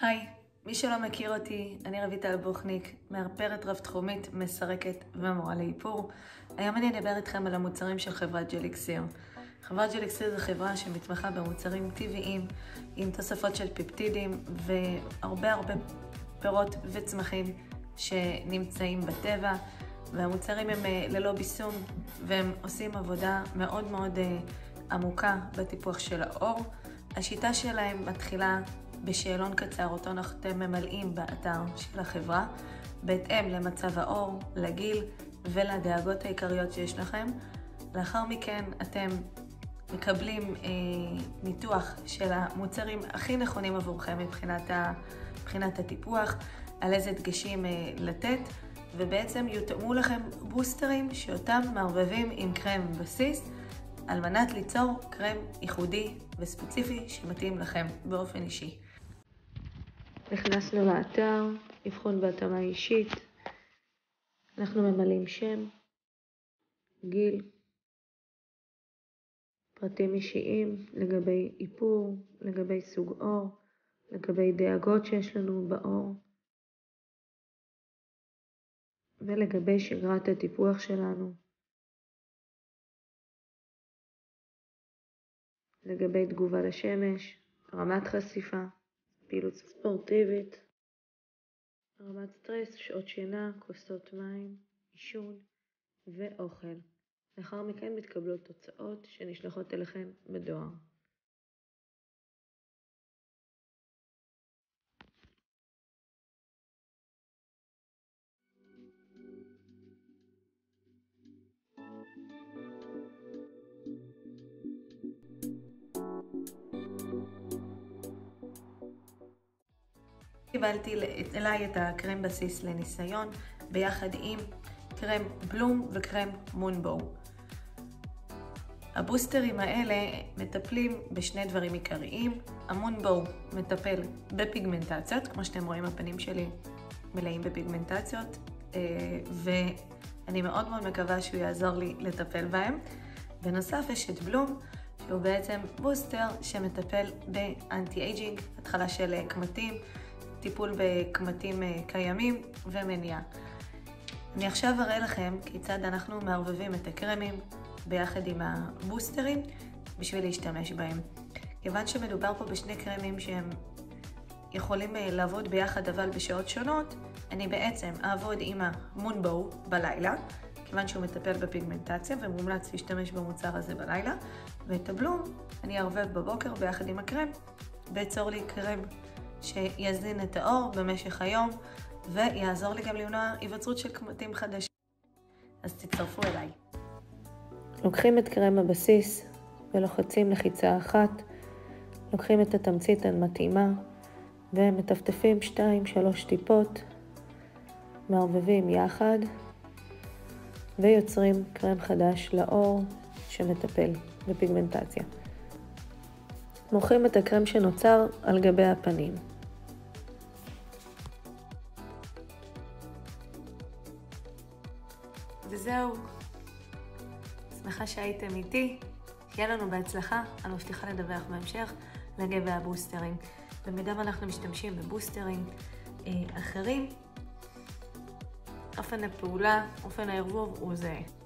היי, מי שלא מכיר אותי, אני רויטל בוכניק, מארפרת רב תחומית, מסרקת ומורה לאיפור. היום אני אדבר איתכם על המוצרים של חברת ג'ליקסיר. חברת ג'ליקסיר זו חברה שמתמחה במוצרים טבעיים, עם תוספות של פפטידים והרבה פירות וצמחים שנמצאים בטבע. והמוצרים הם ללא ביסום, והם עושים עבודה מאוד מאוד עמוקה בטיפוח של האור. השיטה שלהם מתחילה בשאלון קצר, אותו אתם ממלאים באתר של החברה, בהתאם למצב האור, לגיל ולדאגות העיקריות שיש לכם. לאחר מכן אתם מקבלים ניתוח של המוצרים הכי נכונים עבורכם מבחינת הטיפוח, על איזה דגשים לתת, ובעצם יותאמו לכם בוסטרים שאותם מערבבים עם קרם בסיס, על מנת ליצור קרם ייחודי וספציפי שמתאים לכם באופן אישי. נכנסנו לאתר, אבחון בהתאמה אישית. אנחנו ממלאים שם, גיל, פרטים אישיים לגבי איפור, לגבי סוג אור, לגבי דאגות שיש לנו באור, ולגבי שגרת הטיפוח שלנו, לגבי תגובה לשמש, רמת חשיפה, פעילות ספורטיבית, רמת סטרס, שעות שינה, כוסות מים, עישון ואוכל. לאחר מכן מתקבלות תוצאות שנשלחות אליכם בדואר. קיבלתי אליי את הקרם בסיס לניסיון, ביחד עם קרם בלום וקרם מונבו. הבוסטרים האלה מטפלים בשני דברים עיקריים. המונבו מטפל בפיגמנטציות, כמו שאתם רואים הפנים שלי מלאים בפיגמנטציות, ואני מאוד מאוד מקווה שהוא יעזור לי לטפל בהם. בנוסף יש את בלום, שהוא בעצם בוסטר שמטפל באנטי אייג'ינג, התחלה של קמטים, טיפול בקמטים קיימים ומניעה. אני עכשיו אראה לכם כיצד אנחנו מערבבים את הקרמים ביחד עם הבוסטרים בשביל להשתמש בהם. כיוון שמדובר פה בשני קרמים שהם יכולים לעבוד ביחד אבל בשעות שונות, אני בעצם אעבוד עם המונבו בלילה, כיוון שהוא מטפל בפיגמנטציה ומומלץ להשתמש במוצר הזה בלילה, ואת הבלום אני אערבב בבוקר ביחד עם הקרם, ויצור לי קרם שיזין את האור במשך היום, ויעזור לי גם למנוע היווצרות של קמטים חדשים. אז תצטרפו אליי. לוקחים את קרם הבסיס ולוחצים לחיצה אחת, לוקחים את התמצית המתאימה ומטפטפים 2-3 טיפות, מערבבים יחד ויוצרים קרם חדש לאור שמטפל בפיגמנטציה. מורחים את הקרם שנוצר על גבי הפנים. וזהו. שמחה שהייתם איתי. שיהיה לנו בהצלחה. אני מבטיחה לדווח בהמשך לגבי הבוסטרים. במידה ואנחנו משתמשים בבוסטרים אחרים, אופן הפעולה, אופן הערבוב הוא זהה.